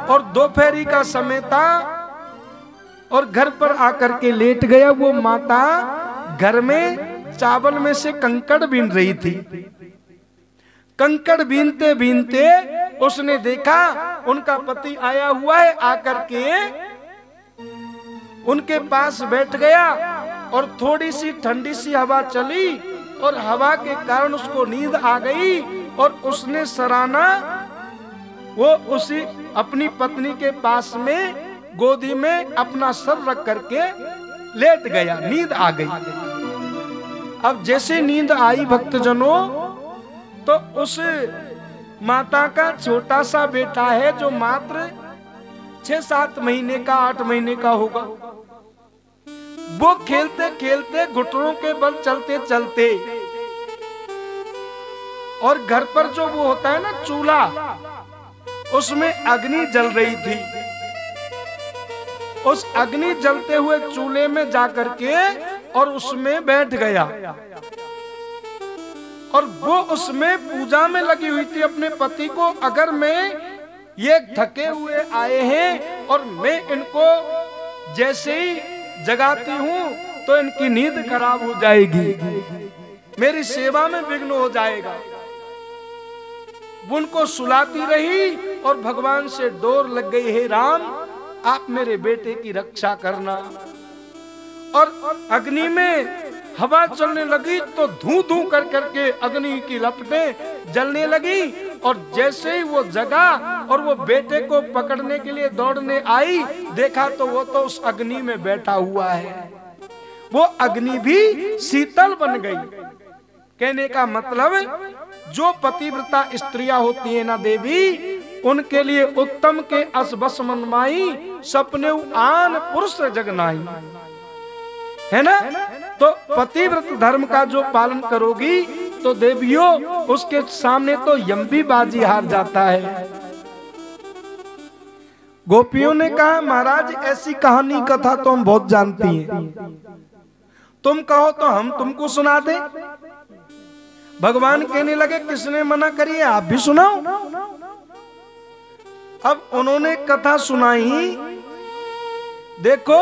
और दोपहरी का समय था और घर पर आकर के लेट गया। वो माता घर में चावल में से कंकड़ बीन रही थी। कंकड़ बीनते बीनते उसने देखा उनका पति आया हुआ है, आकर के उनके पास बैठ गया और थोड़ी सी ठंडी सी हवा चली और हवा के कारण उसको नींद आ गई और उसने सराहना वो उसी अपनी पत्नी के पास में गोदी में अपना सर रख करके लेट गया, नींद आ गई। अब जैसे नींद आई भक्तजनों, तो उस माता का छोटा सा बेटा है जो मात्र 6-7 महीने का 8 महीने का होगा, वो खेलते खेलते घुटनों के बल चलते चलते, और घर पर जो वो होता है ना चूल्हा, उसमें अग्नि जल रही थी। उस अग्नि जलते हुए चूल्हे में जाकर के और उसमें बैठ गया और वो उसमें पूजा में लगी हुई थी अपने पति को। अगर मैं ये थके हुए आए हैं और मैं इनको जैसे ही जगाती हूं तो इनकी नींद खराब हो जाएगी, मेरी सेवा में विघ्न हो जाएगा। उनको सुलाती रही और भगवान से डोर लग गई, हे राम आप मेरे बेटे की रक्षा करना। और अग्नि में हवा चलने लगी तो धू धू कर करके अग्नि की लपटें जलने लगी और जैसे ही वो जगा और वो बेटे को पकड़ने के लिए दौड़ने आई, देखा तो वो तो उस अग्नि में बैठा हुआ है। वो अग्नि भी शीतल बन गई। कहने का मतलब जो पतिव्रता स्त्रियां होती है ना देवी, उनके लिए उत्तम के असबस मनमाई, सपने आन पुरुष जगनाई, है ना। तो पतिव्रत धर्म का जो पालन करोगी तो देवियों उसके सामने तो यम भी बाजी हार जाता है। गोपियों ने कहा महाराज ऐसी कहानी कथा तो हम बहुत जानती हैं, तुम कहो तो हम तुमको सुना दे। भगवान कहने लगे किसने मना करी है, आप भी सुनाओ। अब उन्होंने कथा सुनाई। देखो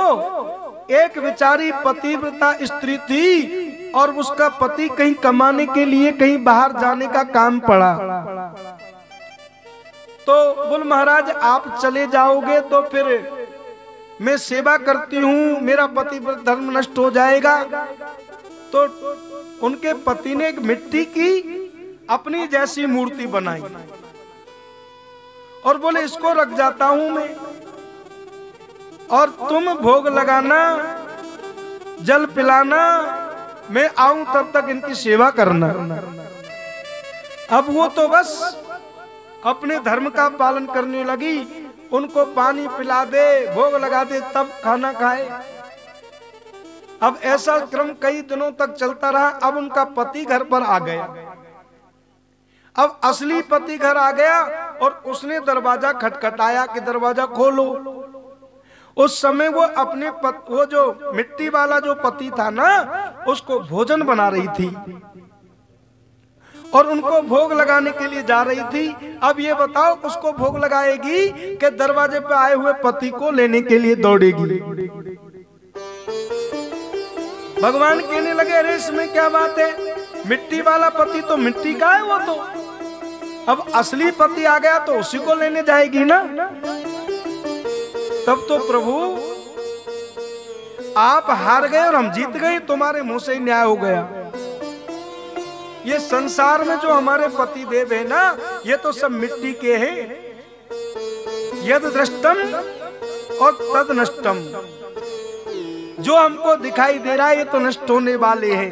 एक बेचारी पतिव्रता स्त्री थी और उसका पति कहीं कमाने के लिए कहीं बाहर जाने का काम पड़ा, तो बोल महाराज आप चले जाओगे तो फिर मैं सेवा करती हूँ, मेरा पतिव्रत धर्म नष्ट हो जाएगा। तो उनके पति ने एक मिट्टी की अपनी जैसी मूर्ति बनाई और बोले इसको रख जाता हूं मैं और तुम भोग लगाना, जल पिलाना, मैं आऊं तब तक इनकी सेवा करना। अब वो तो बस अपने धर्म का पालन करने लगी, उनको पानी पिला दे, भोग लगा दे, तब खाना खाए। अब ऐसा क्रम कई दिनों तक चलता रहा। अब उनका पति घर पर आ गया। अब असली पति घर आ गया और उसने दरवाजा खटखटाया कि दरवाजा खोलो। उस समय वो अपने वो जो मिट्टी वाला जो पति था ना, उसको भोजन बना रही थी और उनको भोग लगाने के लिए जा रही थी। अब ये बताओ उसको भोग लगाएगी कि दरवाजे पे आए हुए पति को लेने के लिए दौड़ेगी। भगवान कहने लगे अरे इसमें क्या बात है, मिट्टी वाला पति तो मिट्टी का है वो तो, अब असली पति आ गया तो उसी को लेने जाएगी ना। तब तो प्रभु आप हार गए और हम जीत गए, तुम्हारे मुंह से ही न्याय हो गया। ये संसार में जो हमारे पति देव है ना, ये तो सब मिट्टी के हैं। यद दृष्टम और तद नष्टम, जो हमको दिखाई दे रहा है ये तो नष्ट होने वाले हैं,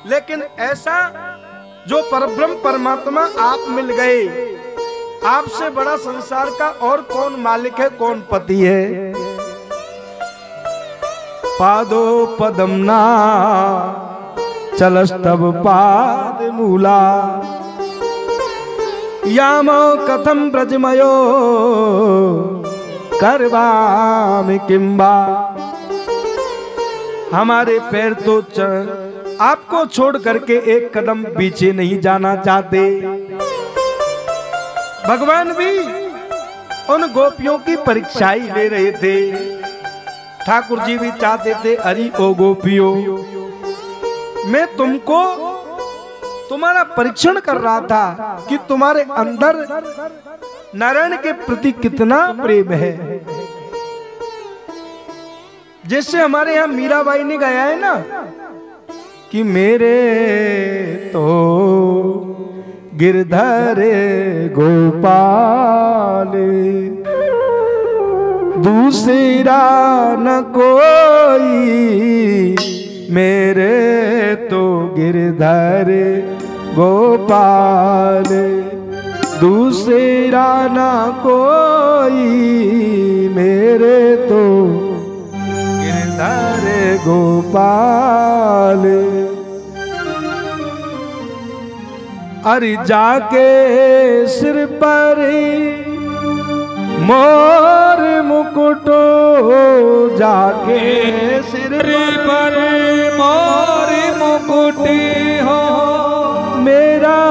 लेकिन ऐसा जो परब्रह्म परमात्मा आप मिल गए, आपसे बड़ा संसार का और कौन मालिक है, कौन पति है। पादो पदमना चलस्तव पाद मूला, यामो कथम ब्रजमयो करवामि किंबा। हमारे पैर तो आपको छोड़ करके एक कदम पीछे नहीं जाना चाहते। भगवान भी उन गोपियों की परीक्षा ही ले रहे थे। ठाकुर जी भी चाहते थे, अरे ओ गोपियों, मैं तुमको तुम्हारा परीक्षण कर रहा था कि तुम्हारे अंदर नारायण के प्रति कितना प्रेम है। जैसे हमारे यहाँ मीराबाई ने गाया है ना कि मेरे तो गिरधर गोपाल दूसरा न कोई, मेरे तो गिरधर गोपाल दूसरा न कोई, मेरे तो गिरधर गोपाल। अरे जाके सिर पर मोर मुकुटो, जाके सिर पर मोर मुकुट हो, मेरा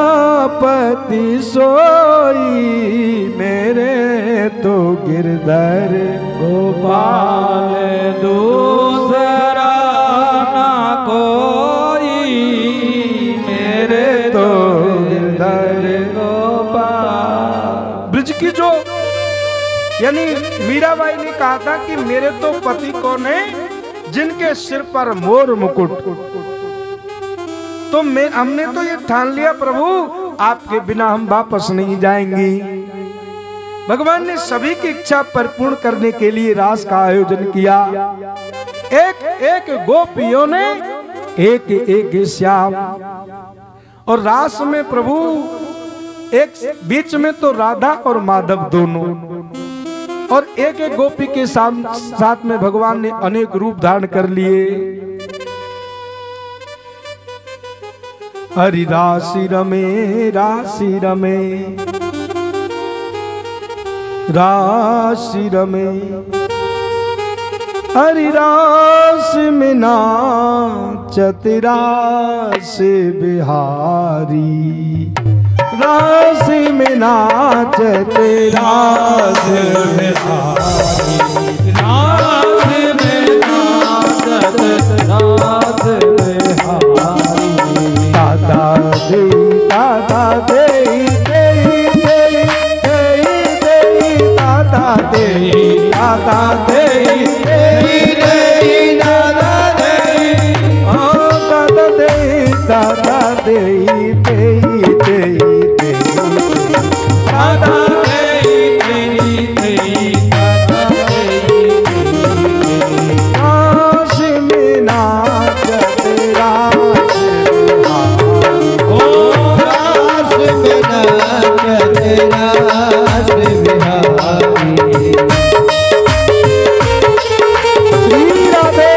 पति सोई, मेरे तो गिरधर गोपाल दूसरा ना कोई, मेरे तो गिरधर गोपाल। ब्रिज की जो यानी मीराबाई ने कहा था कि मेरे तो पति कौन है, जिनके सिर पर मोर मुकुट। तो हमने तो ये ठान लिया प्रभु, आपके बिना हम वापस नहीं जाएंगे। भगवान ने सभी की इच्छा परिपूर्ण करने के लिए रास का आयोजन किया। एक एक गोपियों ने एक एक श्याम, और रास में प्रभु एक बीच में तो राधा और माधव दोनों, और एक एक गोपी के साथ में भगवान ने अनेक रूप धारण कर लिए। हरि राशि रमे राशि रमे राशि रमे, हरि रास में नाचत रास बिहारी, रास में नाचत रास बिहारी, रास में नाचत रास बिहारी। दादा दे दादा दे दादा दे दादा दे दादा दे, ओ दादा दे दादा दे दादा रास में नाचत रास बिहारी, ओ रास में नाचत रास बिहारी। श्री राधे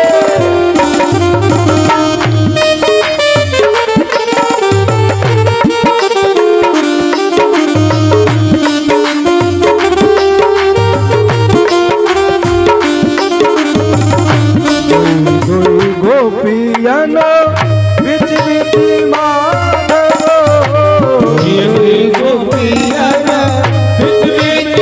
गोपियन बिच बिच माधव, गोपियन बिच बिच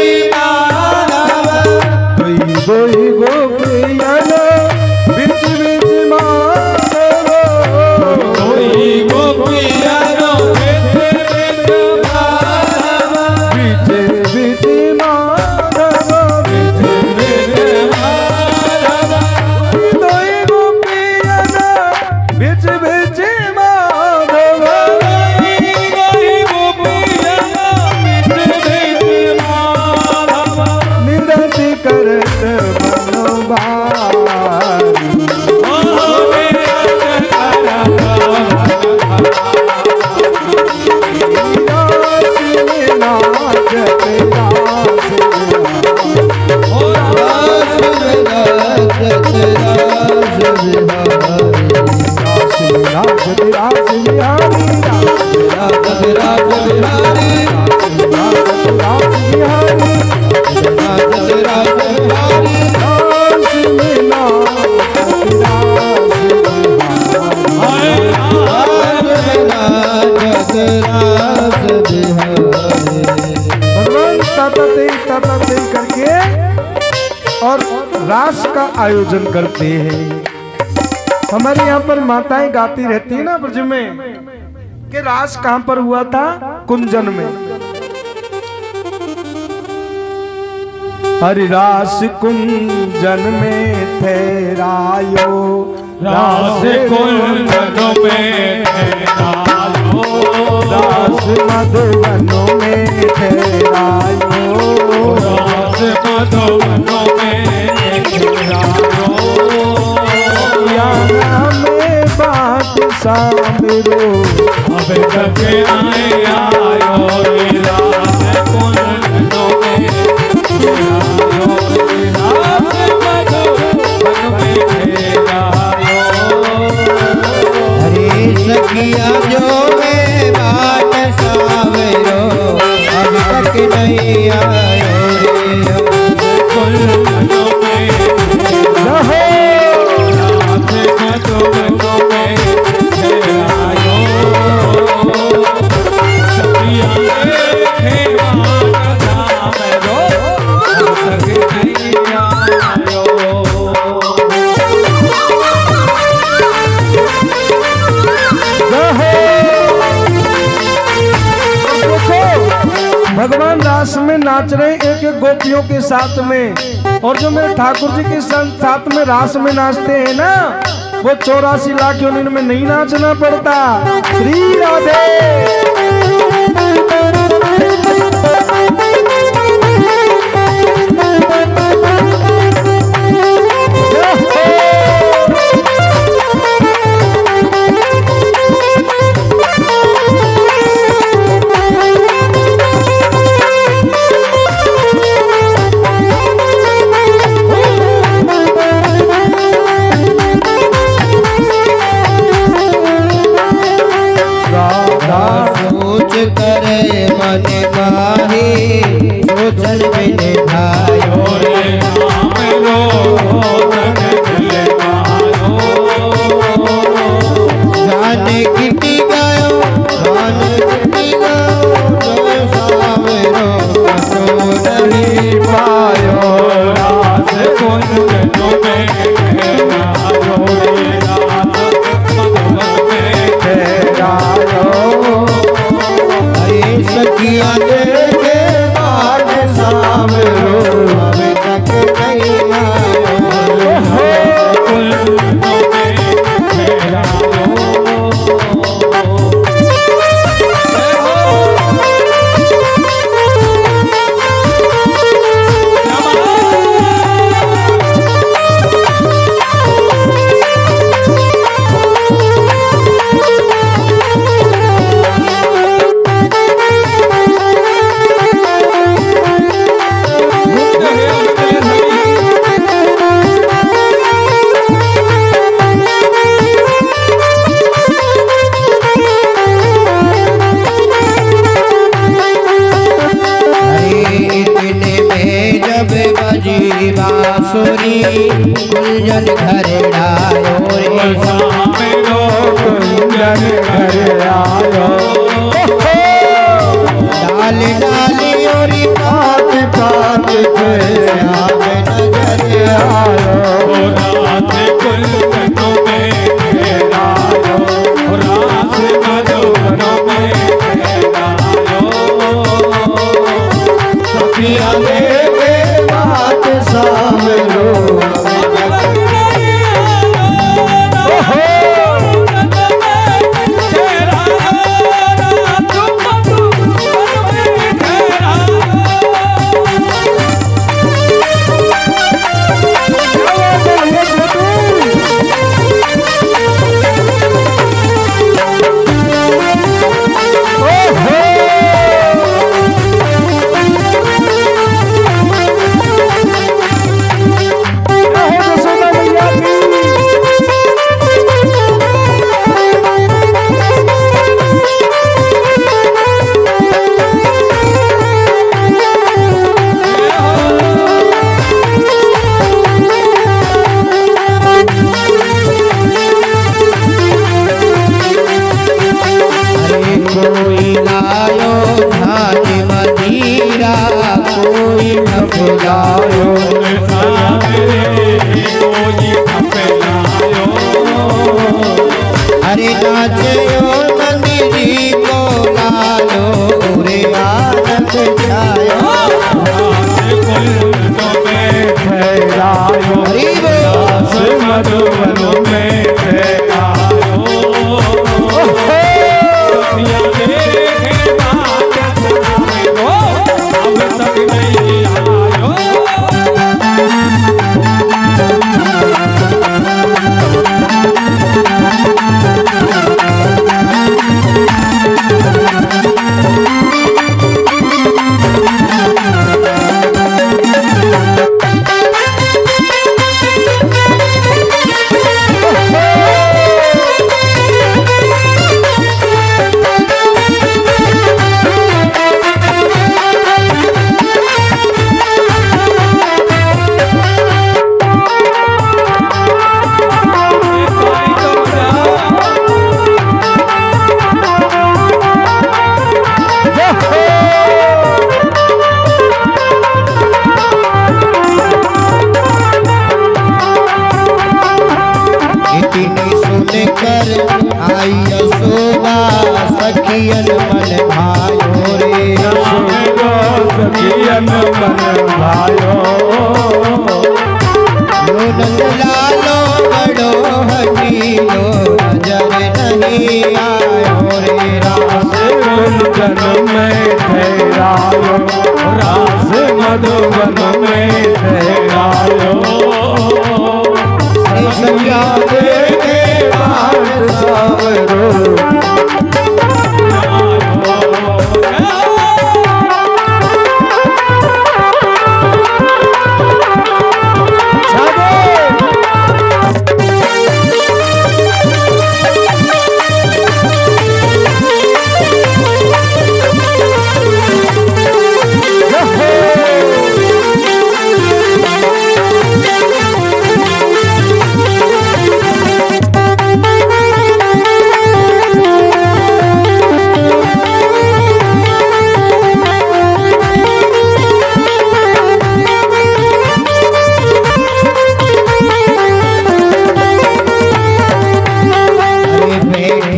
ताता तय करके और रास का आयोजन करते हैं। हमारे यहाँ पर माताएं गाती रहती है ना ब्रज में कि रास कहाँ पर हुआ था, कुंजन में। हरि रास कुंजन में ठहरायो, रास कुंजन में ठहरायो, रास मधुबनों में ठहरायो, रास मधुबनों में ठहरायो, यहाँ में बात सामरो अब तक आए आयो, रास कुंजन में ठहरायो, रास मधुबन में ठहरायो। हरे सखिया जो मैं बात सावरो अब तक नहीं आयो रे, कुंजनों में ठहरायो, रास मधुबनों में ठहरायो, सखिया देखे बात सावरो अब तक नहीं आयो। भगवान रास में नाच रहे एक एक गोपियों के साथ में, और जो मेरे ठाकुर जी के साथ में रास में नाचते हैं ना, वो 84 लाख यूनिट में नहीं नाचना पड़ता। श्री राधे। सोच करे मन माही सोचल बिने भायो रे नाम रो तन दिल मारो, जाने किटी गयो जो सावरो सो नहीं पायो, रास कुंजनों में ठहरायो, रास मधुबन में ठहरायो, हरे सखिया देखे बात सावरो अब तक नहीं आयो, कुंजनों में ठहरायो। बजी बांसुरी कुंजन घर आयो रे, सामरो कुंजन घर आयो, डाल डाली और पात पात पे आवे नजर आयो, रास कुंजनों में ठहरायो, रास मधुबनों में ठहरायो, सखिया देखे बात सामरो न फैलायो अरे नाचयो नंदी जी को लालो रे आनंद छायो मधुबन में सखियन मन भायो रे सखियन मन भायो लो नंद लालो बड़ो हटीलो नजर नहीं आयो रे रास कुंजन में ठहरायो रास मधुबन में ठहरायो संज्ञा देखे बाण सावरो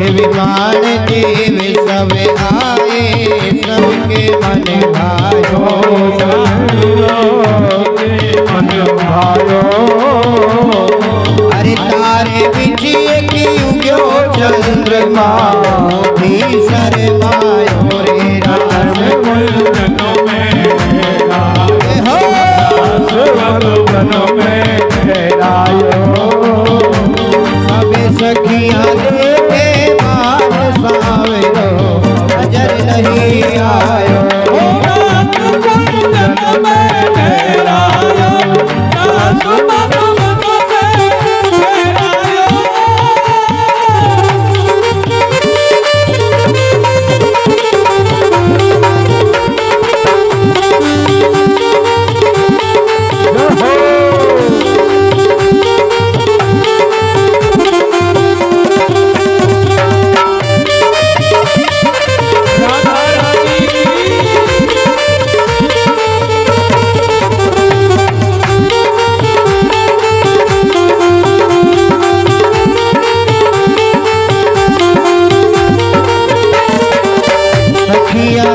विमान देव सब आए सबके मन भायो मन भायो अरे तारे बिछिए की उग्यो चंद्रमा भी शर्मायो रे रास मधुबन में ठहरायो सबे सखियां देखे मान सावरो नजर नहीं आयो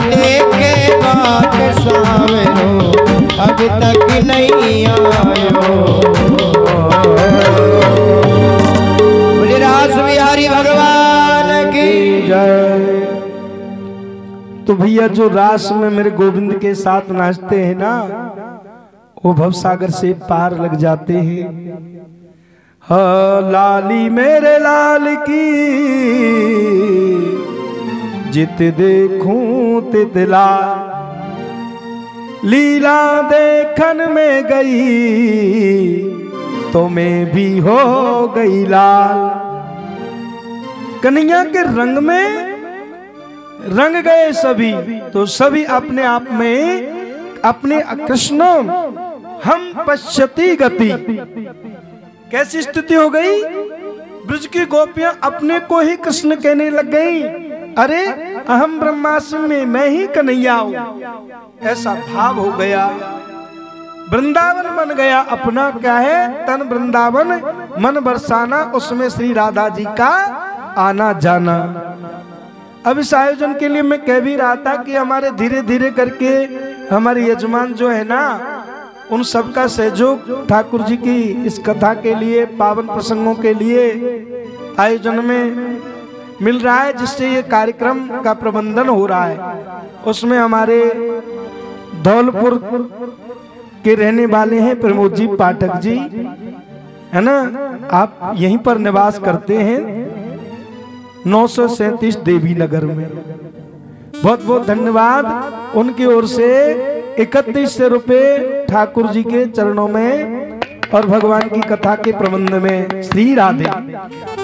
देखे बात सावरो अब तक नहीं आयो बोले रास बिहारी भगवान की जय। तो भैया जो रास में मेरे गोविंद के साथ नाचते हैं ना वो भवसागर से पार लग जाते हैं। हाँ लाली मेरे लाल की जित देखूं तित लाल लीला देखन में गई तो मैं भी हो गई लाल। कन्हैया के रंग में रंग गए सभी तो सभी अपने आप में अपने कृष्ण हम पश्यति गति कैसी स्थिति हो गई। ब्रज की गोपियां अपने को ही कृष्ण कहने लग गई, अरे अहम ब्रह्मास्मि में मैं ही कन्हैया हूं, ऐसा भाव हो गया। वृंदावन बन गया अपना। क्या है? तन वृंदावन मन बरसाना, उसमें श्री राधा जी का आना जाना। अब इस आयोजन के लिए मैं कह भी रहा था कि हमारे धीरे धीरे करके हमारे यजमान जो है ना, उन सबका सहयोग ठाकुर जी की इस कथा के लिए, पावन प्रसंगों के लिए आयोजन में मिल रहा है, जिससे ये कार्यक्रम का प्रबंधन हो रहा है। उसमें हमारे धौलपुर के रहने वाले हैं प्रमोद जी पाठक जी, है ना, आप यहीं पर निवास करते हैं 937 देवी नगर में। बहुत बहुत धन्यवाद। उनकी ओर से 3100 रुपये ठाकुर जी के चरणों में और भगवान की कथा के प्रबंध में श्री राधे।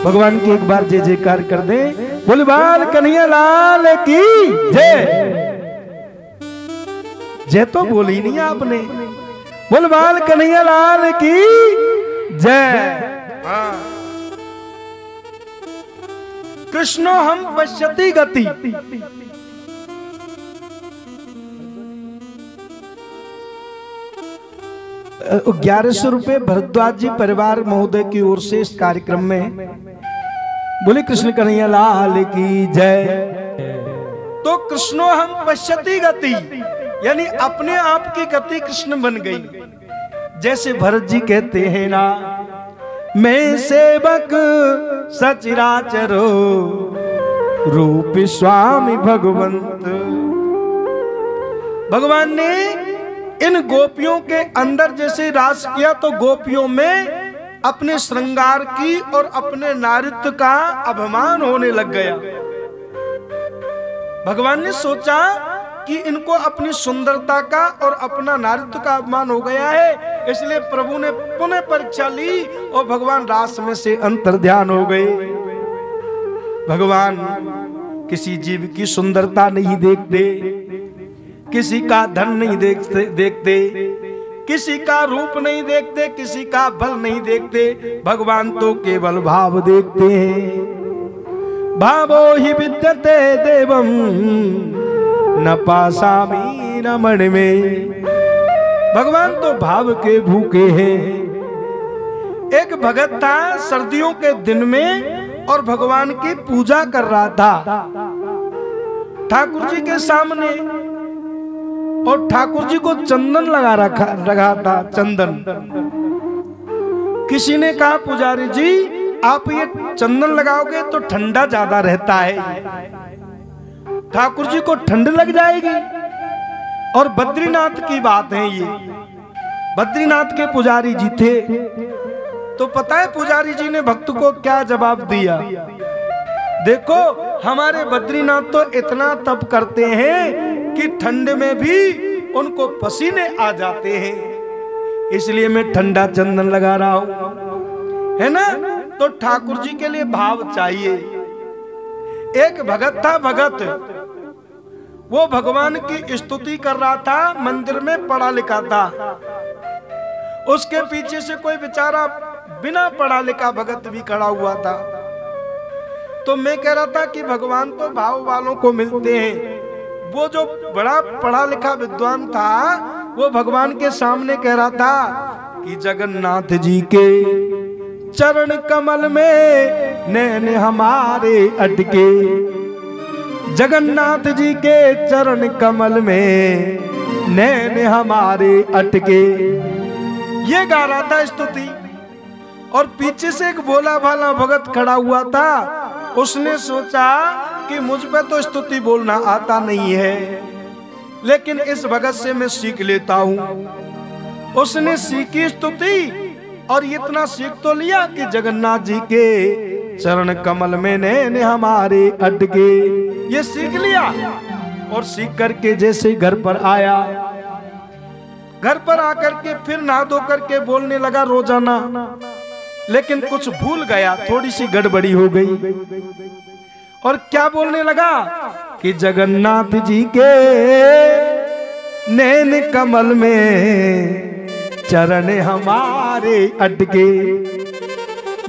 भगवान की एक बार जय जयकार कर दें। बोले बाल कन्हैया लाल की जय। जय तो बोली नहीं आपने। बोल बाल कन्हैया लाल की जय। कृष्णो हम पश्यति गति। 1100 रुपये भरद्वाज जी परिवार महोदय की ओर से इस कार्यक्रम में। बोले कृष्ण कन्हैया लाल की जय। तो कृष्णो हम पश्यति गति, यानी अपने आप की गति कृष्ण बन गई। जैसे भरत जी कहते हैं ना, मैं सेवक सचराचरो रूप स्वामी भगवंत। भगवान ने इन गोपियों के अंदर जैसे रास किया तो गोपियों में अपने श्रृंगार की और अपने नारित्व का अभिमान होने लग गया। भगवान ने सोचा कि इनको अपनी सुंदरता का और अपना नारित्व का अभिमान हो गया है, इसलिए प्रभु ने पुनः परीक्षा ली और भगवान रास में से अंतर्ध्यान हो गए। भगवान किसी जीव की सुंदरता नहीं देखते, किसी का धन नहीं देखते, किसी का रूप नहीं देखते, किसी का बल नहीं देखते। भगवान तो केवल भाव देखते हैं। भावो ही विद्यते देवम न पासामी न मण में। भगवान तो भाव के भूखे हैं। एक भगत था सर्दियों के दिन में और भगवान की पूजा कर रहा था ठाकुर जी के सामने, और ठाकुर जी को चंदन लगा था चंदन। किसी ने कहा पुजारी जी आप ये चंदन लगाओगे तो ठंडा ज्यादा रहता है, ठाकुर जी को ठंड लग जाएगी। और बद्रीनाथ की बात है ये, बद्रीनाथ के पुजारी जी थे। तो पता है पुजारी जी ने भक्त को क्या जवाब दिया? देखो हमारे बद्रीनाथ तो इतना तप करते हैं कि ठंड में भी उनको पसीने आ जाते हैं, इसलिए मैं ठंडा चंदन लगा रहा हूं, है ना। तो ठाकुर जी के लिए भाव चाहिए। एक भगत था, भगत वो भगवान की स्तुति कर रहा था, मंदिर में पढ़ा लिखा था। उसके पीछे से कोई बेचारा बिना पढ़ा लिखा भगत भी खड़ा हुआ था। तो मैं कह रहा था कि भगवान तो भाव वालों को मिलते हैं। वो जो बड़ा पढ़ा लिखा विद्वान था वो भगवान के सामने कह रहा था कि जगन्नाथ जी के चरण कमल में नैन हमारे अटके, जगन्नाथ जी के चरण कमल में नैन हमारे अटके। ये गा रहा था स्तुति, और पीछे से एक भोला भाला भगत खड़ा हुआ था। उसने सोचा कि मुझ पे तो स्तुति बोलना आता नहीं है, लेकिन इस भगत से मैं सीख लेता हूं। उसने सीखी स्तुति और इतना सीख तो लिया कि जगन्नाथ जी के चरण कमल में नैन हमारे अटके, ये सीख लिया। और सीख करके जैसे घर पर आया, घर पर आकर के फिर नहा धो करके बोलने लगा रोजाना, लेकिन कुछ भूल गया, थोड़ी सी गड़बड़ी हो गई। और क्या बोलने लगा कि जगन्नाथ जी के नैन कमल में चरण हमारे अटके,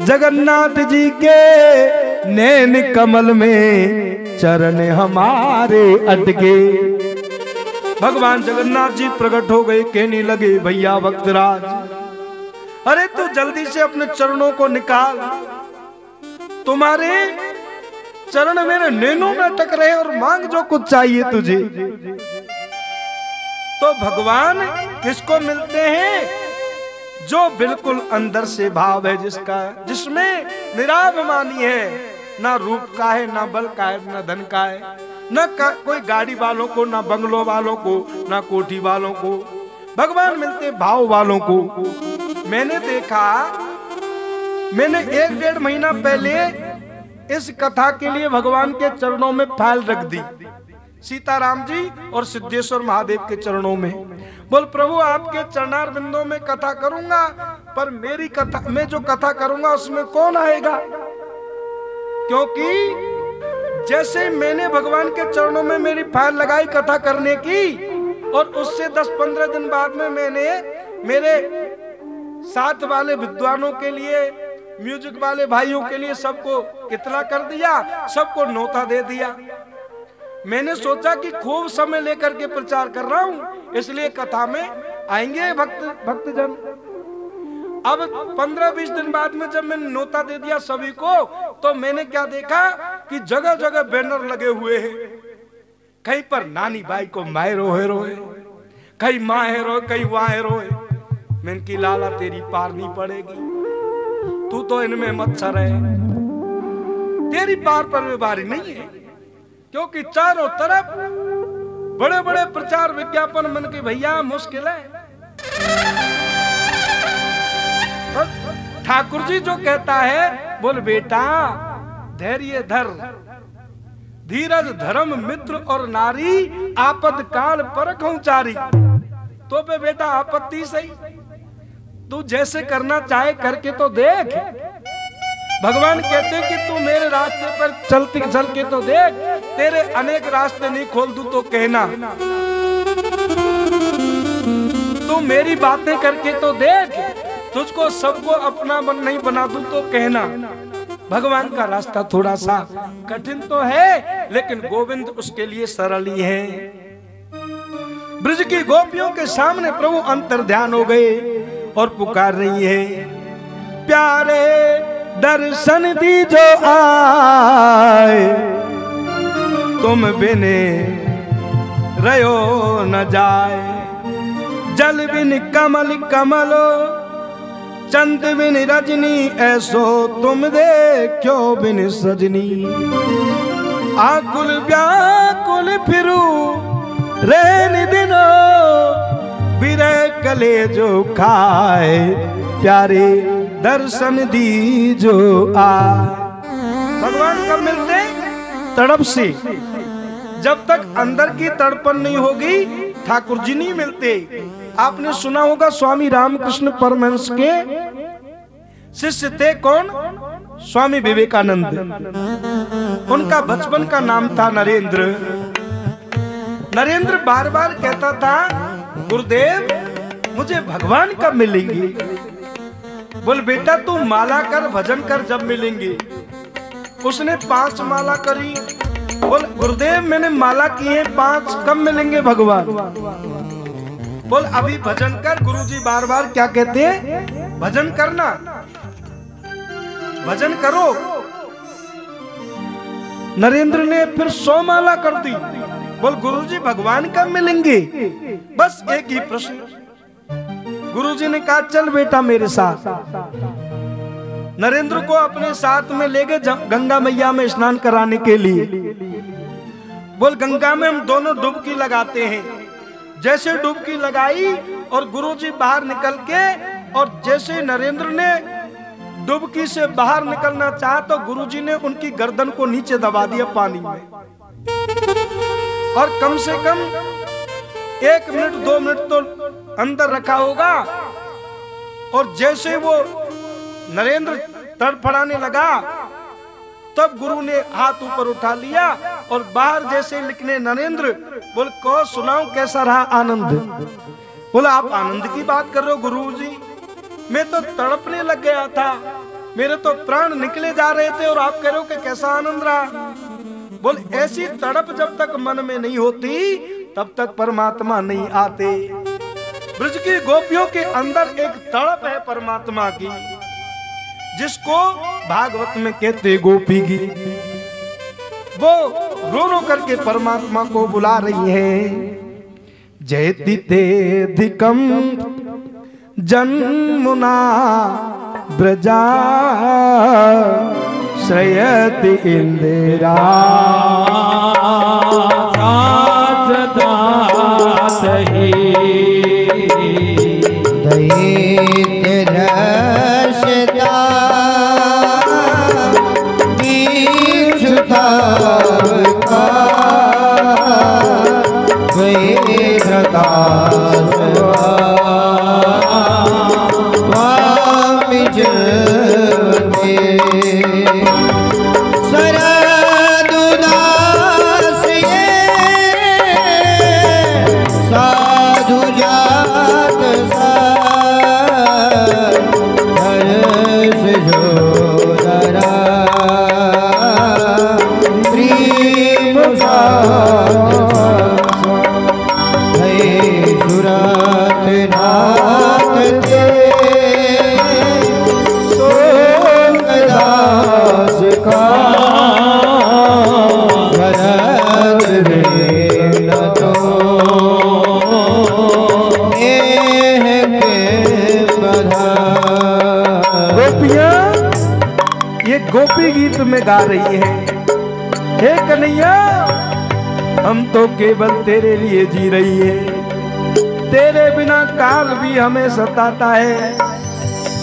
जगन्नाथ जी के नैन कमल में चरण हमारे अटके। भगवान जगन्नाथ जी प्रकट हो गए, कहने लगे भैया भक्तराज, अरे तू जल्दी से अपने चरणों को निकाल, तुम्हारे चरण मेरे नैनों में अटक रहे और मांग जो कुछ चाहिए तुझे। तो भगवान किसको मिलते हैं? जो बिल्कुल अंदर से भाव है, जिसमें निराभिमानी है, ना रूप का है, ना बल का है, ना धन का है, ना कोई गाड़ी वालों को, ना बंगलों वालों को, ना कोठी वालों को। भगवान मिलते भाव वालों को। मैंने देखा, मैंने 1-1.5 महीना पहले इस कथा के लिए भगवान के चरणों में फाइल रख दी, सीताराम जी और सिद्धेश्वर महादेव के चरणों में। बोल प्रभु आपके चरणार बिंदों में कथा करूंगा, पर मेरी कथा, मैं जो कथा करूंगा उसमें कौन आएगा? क्योंकि जैसे मैंने भगवान के चरणों में मेरी फाइल लगाई कथा करने की, और उससे 10-15 दिन बाद में मैंने मेरे साथ वाले विद्वानों के लिए, म्यूजिक वाले भाइयों के लिए सबको इतला कर दिया, सबको न्योता दे दिया। मैंने सोचा कि खूब समय लेकर के प्रचार कर रहा हूं, इसलिए कथा में आएंगे भक्तजन। अब 15-20 दिन बाद में जब मैंने न्योता दे दिया सभी को, तो मैंने क्या देखा कि जगह जगह बैनर लगे हुए हैं। कहीं पर नानी बाई को माए रोए रोए, कहीं माँ है रोए, कहीं वहां है रोए। मैंने की लाला तेरी पार नहीं पड़ेगी, तू तो इनमें मच्छर है, तेरी पार पर बारी नहीं है। क्योंकि चारों तरफ बड़े बड़े प्रचार विज्ञापन, मन के भैया मुश्किल है। ठाकुर जी जो कहता है, बोल बेटा धैर्य धर, धीरज धर्म मित्र और नारी, आपद काल परखऊं चारी। तो पे बेटा आपत्ति सही, तू जैसे करना चाहे करके तो देख। भगवान कहते हैं कि तू मेरे रास्ते पर चलते चल के तो देख, तेरे अनेक रास्ते नहीं खोल दूं तो कहना, तू मेरी बातें करके तो देख, तुझको सबको अपना मन नहीं बना दूं तो कहना। भगवान का रास्ता थोड़ा सा कठिन तो है, लेकिन गोविंद उसके लिए सरल ही है। ब्रज की गोपियों के सामने प्रभु अंतर ध्यान हो गए और पुकार रही है, प्यारे दर्शन दीजो आए, तुम बिने रयो न जाए। जल बिन कमल कमलो, चंद बिन रजनी, ऐसो तुम देखो बिन सजनी। आकुल व्याकुल फिरू रैन दिनो, बिरह कले जो खाए, प्यारे दर्शन दीजो आ। भगवान कब मिलते? तड़प से। जब तक अंदर की तड़पन नहीं होगी ठाकुर जी नहीं मिलते। आपने सुना होगा स्वामी रामकृष्ण परमहंस के शिष्य थे कौन? स्वामी विवेकानंद। उनका बचपन का नाम था नरेंद्र। नरेंद्र बार बार कहता था, गुरुदेव मुझे भगवान कब मिलेंगे? बोल बेटा तू माला कर, भजन कर, जब मिलेंगे। उसने 5 माला करी। बोल गुरुदेव मैंने माला की है 5, कब मिलेंगे भगवान? बोल अभी भजन कर। गुरुजी बार बार क्या कहते हैं? भजन करना, भजन करो। नरेंद्र ने फिर 100 माला कर दी। बोल गुरुजी भगवान कब मिलेंगे? बस एक ही प्रश्न। गुरुजी ने कहा चल बेटा मेरे साथ। नरेंद्र को अपने साथ में ले गए गंगा मैया में स्नान कराने के लिए। बोल गंगा में हम दोनों डुबकी लगाते हैं। जैसे डुबकी लगाई और गुरुजी बाहर निकल के, और जैसे नरेंद्र ने डुबकी से बाहर निकलना चाहा तो गुरुजी ने उनकी गर्दन को नीचे दबा दिया पानी में। और कम से कम 1 मिनट 2 मिनट तो अंदर रखा होगा। और जैसे वो नरेंद्र तड़फड़ाने लगा तब गुरु ने हाथ ऊपर उठा लिया और बाहर जैसे लिखने नरेंद्र। बोल को सुनाओ कैसा रहा आनंद? बोला आप आनंद की बात कर रहे हो गुरुजी, मैं तो तड़पने लग गया था, मेरे तो प्राण निकले जा रहे थे और आप कह रहे हो कि कैसा आनंद रहा। बोल ऐसी तड़प जब तक मन में नहीं होती तब तक परमात्मा नहीं आते। ब्रज की गोपियों के अंदर एक तड़प है परमात्मा की, जिसको भागवत में कहते गोपी गीत। वो रो रो करके परमात्मा को बुला रही है। जयति तेधिकम जन्मुना ब्रजा श्रयति इंदिरा गोपी गीत में गा रही है, हे कन्हैया हम तो केवल तेरे लिए जी रही है, तेरे बिना काल भी हमें सताता है।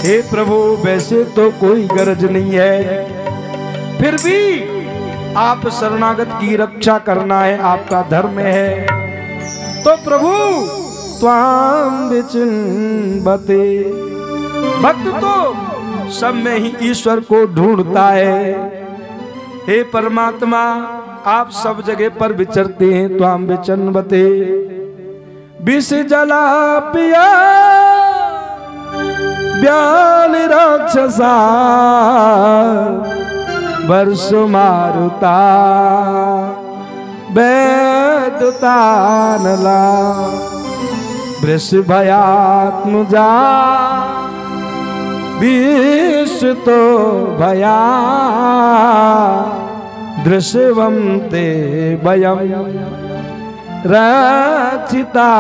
हे प्रभु वैसे तो कोई गरज नहीं है, फिर भी आप शरणागत की रक्षा करना है, आपका धर्म है। तो प्रभु त्वाम विचिन्वते, भक्त तो सब में ही ईश्वर को ढूंढता है। हे परमात्मा आप सब जगह पर विचरते हैं। त्वाम विचिन्वते विष जला पिया व्याल राक्षसा वर्षो मारुता वैदुता नला वृष भयात्मजा विष तो भया दृश्यवम ते भयम रचिता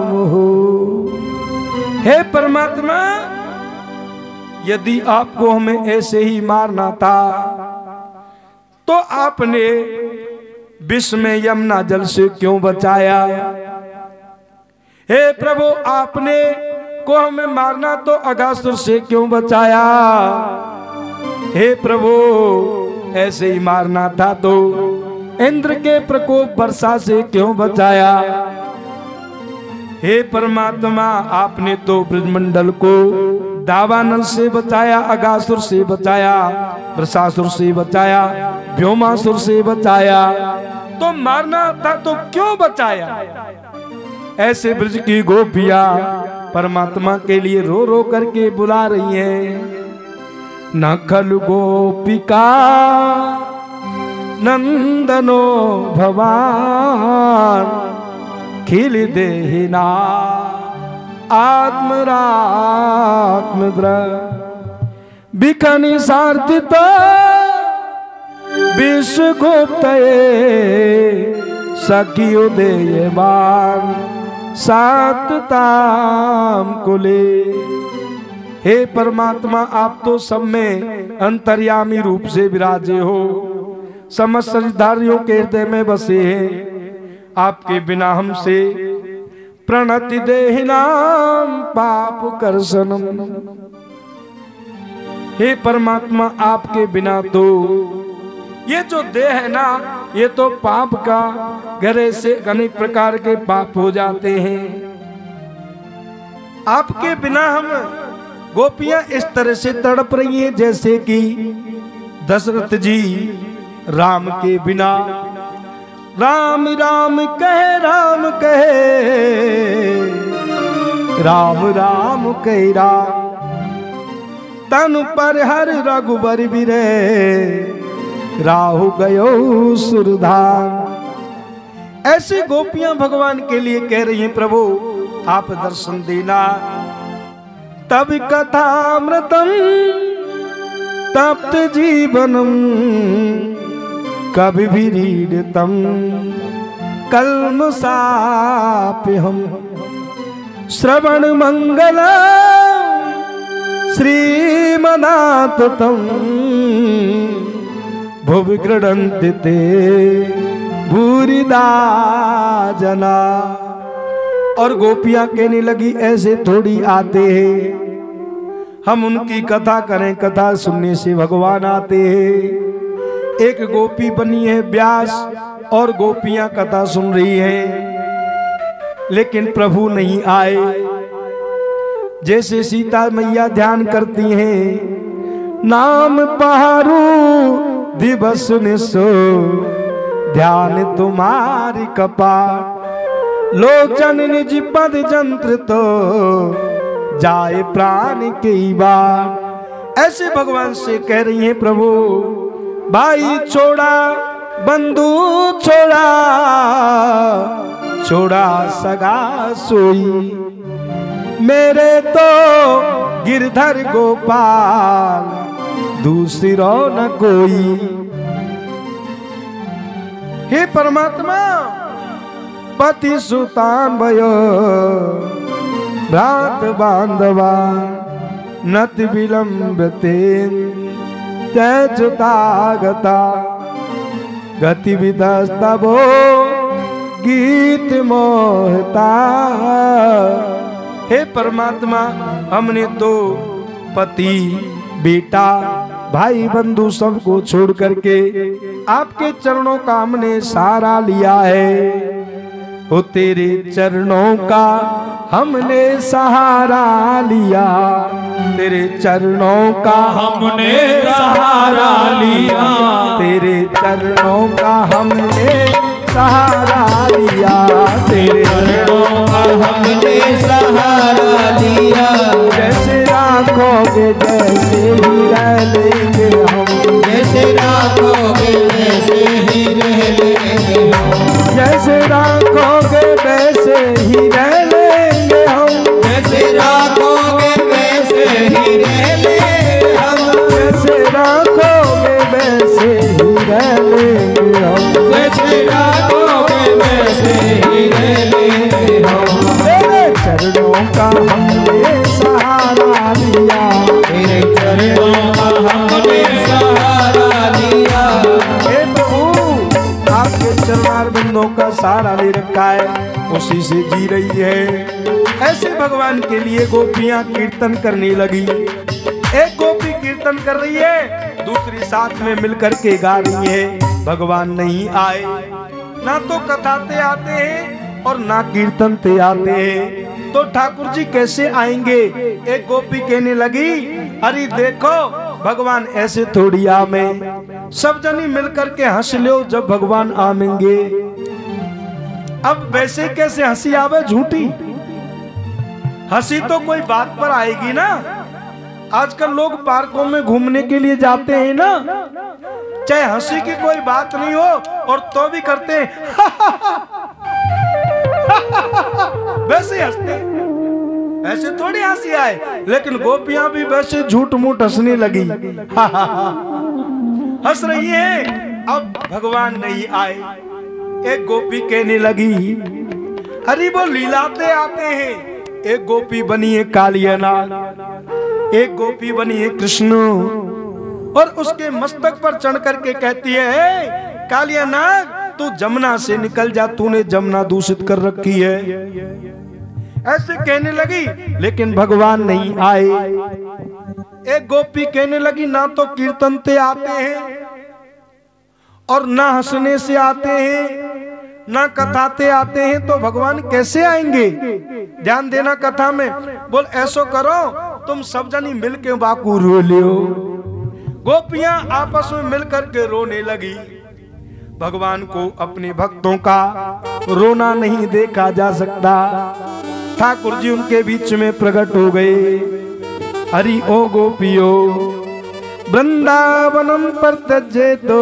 मुहु। हे परमात्मा यदि आपको हमें ऐसे ही मारना था तो आपने विष में यमुना जल से क्यों बचाया। हे प्रभु आपने को हमें मारना तो अगासुर से क्यों बचाया। हे प्रभु ऐसे ही मारना था तो इंद्र के प्रकोप वर्षा से क्यों बचाया। हे परमात्मा आपने तो ब्रजमंडल को दावानल से बचाया, अगासुर से बचाया, वृषासुर से बचाया, व्योमासुर से बचाया, तो मारना था तो क्यों बचाया। ऐसे ब्रज की गोपियां परमात्मा के लिए रो रो करके बुला रही हैं। न खलु गोपिका नंदनो भवान खिल देहिना आत्मरात्मद्र बिखनि सार्थित विश्वगुप्तये सखियो देयवान सातताम कुले। हे परमात्मा आप तो सब में अंतर्यामी रूप से विराजे हो, समस्त शरीरधारियों के हृदय में बसे हैं। आपके बिना हमसे प्रणति देहिनाम पाप कर्षणम। हे परमात्मा आपके बिना तो ये जो देह है ना, ये तो पाप का गहरे से अनेक प्रकार के पाप हो जाते हैं। आपके बिना हम गोपियां इस तरह से तड़प रही हैं जैसे कि दशरथ जी राम के बिना राम राम कहे, राम कहे, राम राम कहे राम तन पर हर रघुबर बिरे राहु गयो सुरधाम। ऐसी गोपियां भगवान के लिए कह रही हैं, प्रभु आप दर्शन देना। तब कथामृतम तप्त जीवनम कभी भी रीडतम कल्मषाप्यहम् श्रवण मंगल श्रीमदाततम् भुवि गृह्णन्ति ते भूरिदा जना। और गोपियां कहने लगी ऐसे थोड़ी आते हैं, हम उनकी कथा करें, कथा सुनने से भगवान आते हैं। एक गोपी बनी है व्यास और गोपियां कथा सुन रही हैं, लेकिन प्रभु नहीं आए। जैसे सीता मैया ध्यान करती हैं, नाम पहारू दिवस निसो ध्यान तुम्हारी कपाट लोचन निज पद जंत्र तो जाए प्राण की बात। ऐसे भगवान से कह रही हैं, प्रभु भाई छोड़ा, बंधु छोड़ा, छोड़ा सगा सोई, मेरे तो गिरधर गोपाल दूसरो न कोई। हे परमात्मा पति सुतान भयो भ्रात बांधवा नत विलंबते त्यागता गति विदस्तबो गीत मोहता। हे परमात्मा हमने तो पति बेटा भाई बंधु सबको छोड़ करके आपके चरणों का हमने सहारा लिया है। हो तेरे चरणों का हमने सहारा लिया, तेरे चरणों का हमने सहारा लिया, तेरे चरणों का हमने सहारा लिया, तेरे चरणों का हमने सहारा लिया। जैसे राखोगे जैसे ही रह लेंगे हम, जैसे राखोगे वैसे ही रह लेंगे हम, जैसे राखोगे वैसे ही रह लेंगे हम, जैसे राखोगे वैसे ही रह लेंगे हम, जैसे राखोगे वैसे ही रह लेंगे हम, जैसे राखोगे वैसे ही रह लेंगे हम। तेरे चरणों का हमने सहारा लिया, तेरे चरणों का हमने सहारा लिया। हे प्रभु आपके चरणार बिंदों का सहारा ले रखा है, उसी से जी रही है। ऐसे भगवान के लिए गोपियां कीर्तन करने लगी। एक गोपी कीर्तन कर रही है, दूसरी साथ में मिलकर के गा रही है। भगवान नहीं आए, ना तो कथाते आते हैं और ना कीर्तनते आते हैं, तो ठाकुर जी कैसे आएंगे। एक गोपी कहने लगी, अरे देखो भगवान ऐसे थोड़ी आवे, सब जनी मिलकर के हंस लो जब भगवान आवेंगे। अब वैसे कैसे हंसी आवे, झूठी हंसी तो कोई बात पर आएगी ना। आजकल लोग पार्कों में घूमने के लिए जाते हैं ना, चाहे हंसी की कोई बात नहीं हो और तो भी करते हैं वैसे हंसते, ऐसे थोड़ी हंसी आए। लेकिन गोपियां भी वैसे झूठ मूठ हंसने लगी, हंस रही हैं। अब भगवान नहीं आए। एक गोपी कहने लगी, अरे वो लीलाते आते हैं। एक गोपी बनी है कालियानाग, एक गोपी बनी है कृष्ण, और उसके मस्तक पर चढ़ करके कहती है, कालियानाग तू जमुना से निकल जा, तूने जमुना दूषित कर रखी है। ऐसे कहने लगी, लेकिन भगवान नहीं आए। एक गोपी कहने लगी, ना तो कीर्तनते आते हैं और ना हंसने से आते हैं, ना कथाते आते हैं, तो भगवान कैसे आएंगे। ध्यान देना कथा में। बोल ऐसो करो तुम सब जनी मिल के बाकू रो लियो। गोपियां आपस में मिलकर के रोने लगी। भगवान को अपने भक्तों का रोना नहीं देखा जा सकता। ठाकुर जी उनके बीच में प्रकट हो गए। हरि ओ गोपियो वृंदावनम पर तजे तो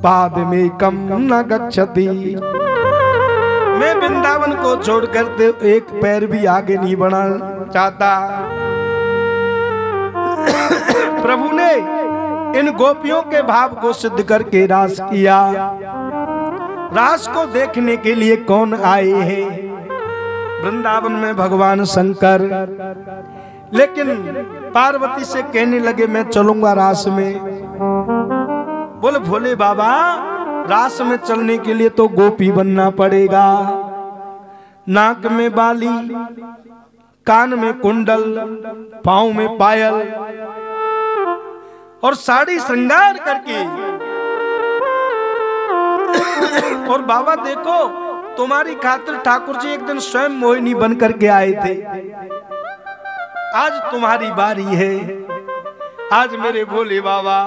पाद में कम न गच्छति। मैं वृंदावन को छोड़कर एक पैर भी आगे नहीं बढ़ाना चाहता। प्रभु ने इन गोपियों के भाव को सिद्ध करके रास किया। रास को देखने के लिए कौन आए हैं? वृंदावन में भगवान शंकर। लेकिन पार्वती से कहने लगे मैं चलूंगा रास में। बोले भोले बाबा, रास में चलने के लिए तो गोपी बनना पड़ेगा। नाक में बाली, कान में कुंडल, पांव में पायल और साड़ी श्रृंगार करके। और बाबा देखो, तुम्हारी खातिर ठाकुर जी एक दिन स्वयं मोहिनी बन करके आए थे। आज तुम्हारी बारी है। आज मेरे भोले बाबा